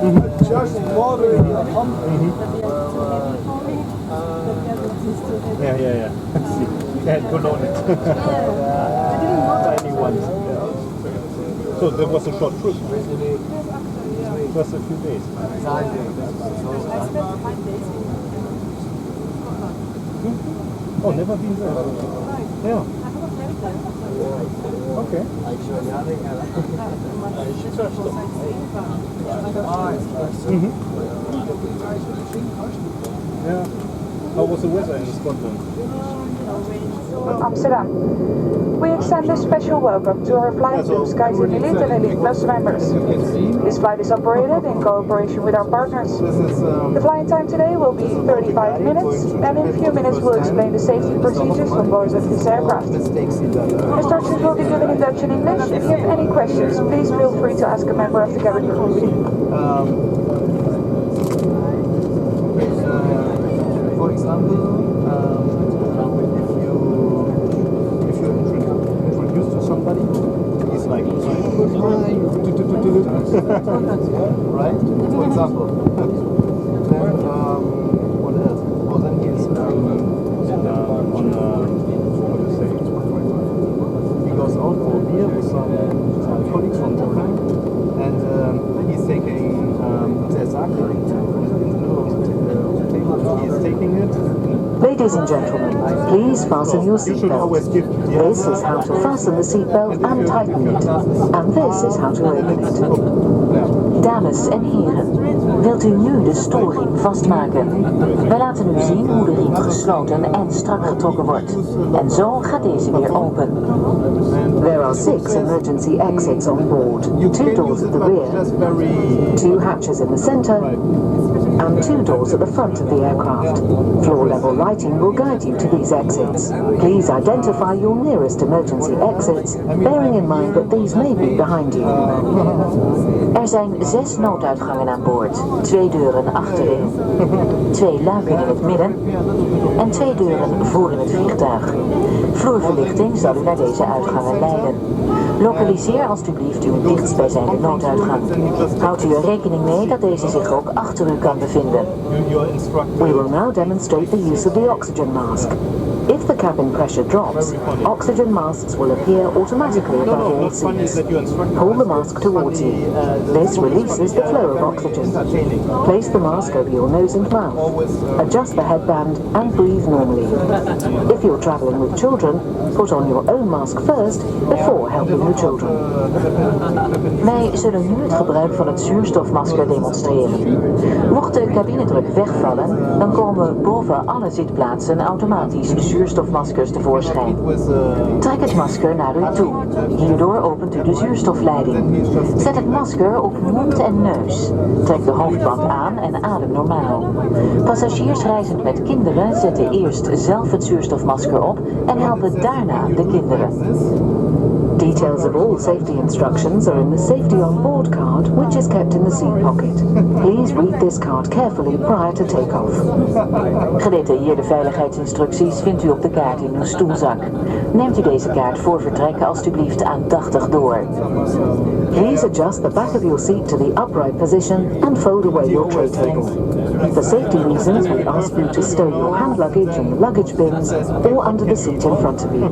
Just watering the pump. Yeah. See, can't put on it. Tiny ones. So there was a short trip. Just a few days. 9 days. Oh, never been there. Yeah. Okay. Yeah. How was the weather in Scotland? Amsterdam. We extend a special welcome to our flight team SkyTeam Elite and Elite Plus members. This flight is operated in cooperation with our partners. The flying time today will be 35 minutes, and in a few minutes we'll explain the safety procedures on board of this aircraft. Instructions will be given in Dutch and English. If you have any questions, please feel free to ask a member of the cabin crew. For example, if you're introduced to somebody, he's like, right? For example. Then what else? Well, then he's what do you say? He goes out for a beer with some colleagues from Japan, and he's taking their sake in the middle of the table. He is taking it. Ladies and gentlemen, please fasten your seatbelt. This is how to fasten the seatbelt and tighten it. And this is how to open it. Dames en heren, wilt u nu de stoelriem vastmaken? Wij laten u zien hoe de riem gesloten en strak getrokken wordt. En zo gaat deze weer open. There are 6 emergency exits on board. 2 doors at the rear, 2 hatches in the center, and 2 doors at the front of the aircraft. Floor level lighting will guide you to these exits. Please identify your nearest emergency exits, bearing in mind that these may be behind you. Er zijn 6 nooduitgangen aan boord. 2 deuren achterin, 2 luiken in het midden en 2 deuren voor in het vliegtuig. Vloerverlichting zal u naar deze uitgangen leiden. Lokaliseer alstublieft uw dichtstbijzijnde nooduitgang. Houdt u er rekening mee dat deze zich ook achter u kan bevinden. We will now demonstrate the use of the oxygen mask. If the cabin pressure drops, oxygen masks will appear automatically above all seats. Pull the mask towards you. This releases the flow of oxygen. Place the mask over your nose and mouth. Adjust the headband and breathe normally. If you're traveling with children, put on your own mask first before helping your children. Wij zullen nu het gebruik van het zuurstofmasker demonstreren. Mocht de cabinedruk wegvallen, dan komen boven alle zitplaatsen automatisch zuurstofmaskers tevoorschijn. Trek het masker naar u toe. Hierdoor opent u de zuurstofleiding. Zet het masker op mond en neus. Trek de hoofdband aan en adem normaal. Passagiers reizend met kinderen zetten eerst zelf het zuurstofmasker op en helpen daarna de kinderen. Details of all safety instructions are in the Safety on Board card, which is kept in the seat pocket. Please read this card carefully prior to takeoff. Gedetailleerde veiligheidsinstructies vindt u op de kaart in uw stoelzak. Neemt u deze kaart voor vertrek alstublieft aandachtig door. Please adjust the back of your seat to the upright position and fold away your tray table. For safety reasons, we ask you to stow your hand luggage in the luggage bins or under the seat in front of you.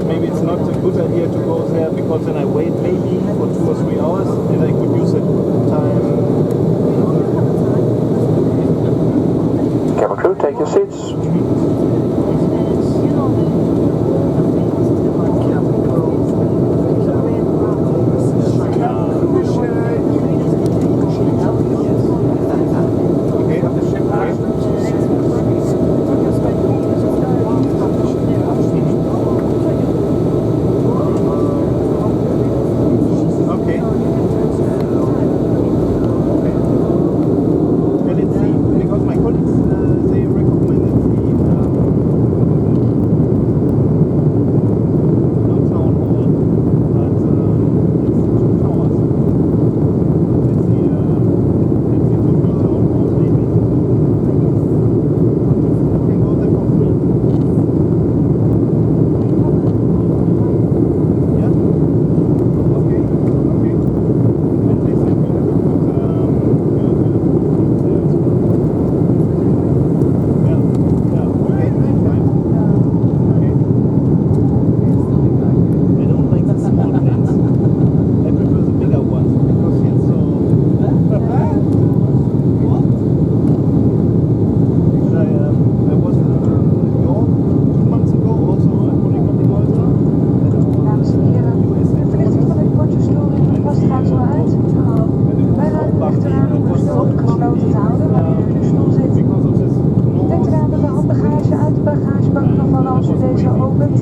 Maybe it's not a good idea to go there because then I wait maybe for 2 or 3 hours and I could use that time. Cabin crew, take your seats. Because my colleagues, they recommended me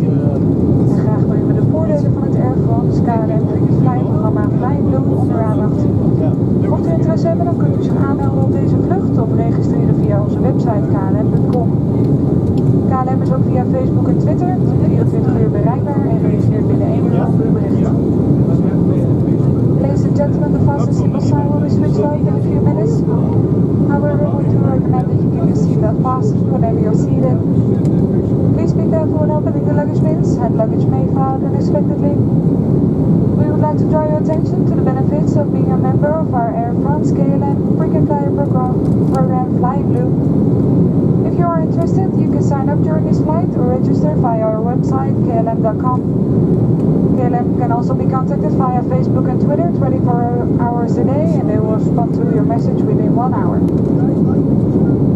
En graag brengen we de voordelen van het Air France KLM Fly-programma Fly Blue onder aandacht. Mocht u interesse hebben, dan kunt u zich aanmelden op deze vlucht of registreren via onze website klm.com. KLM is ook via Facebook en Twitter 24 uur bereikbaar en reageert binnen 1 uur op uw bericht. Ladies and gentlemen, the fastest seatbelt sign will be switched off in a few minutes. However, we do recommend that you keep your seatbelt fastened whenever you're seated. Please be careful when opening the luggage bins, and luggage may fall out unexpectedly. We would like to draw your attention to the benefits of being a member of our Air France KLM frequent flyer program Fly Blue. If you are interested, you can sign up during this flight or register via our website klm.com. KLM can also be contacted via Facebook and Twitter 24 hours a day, and they will respond to your message within 1 hour.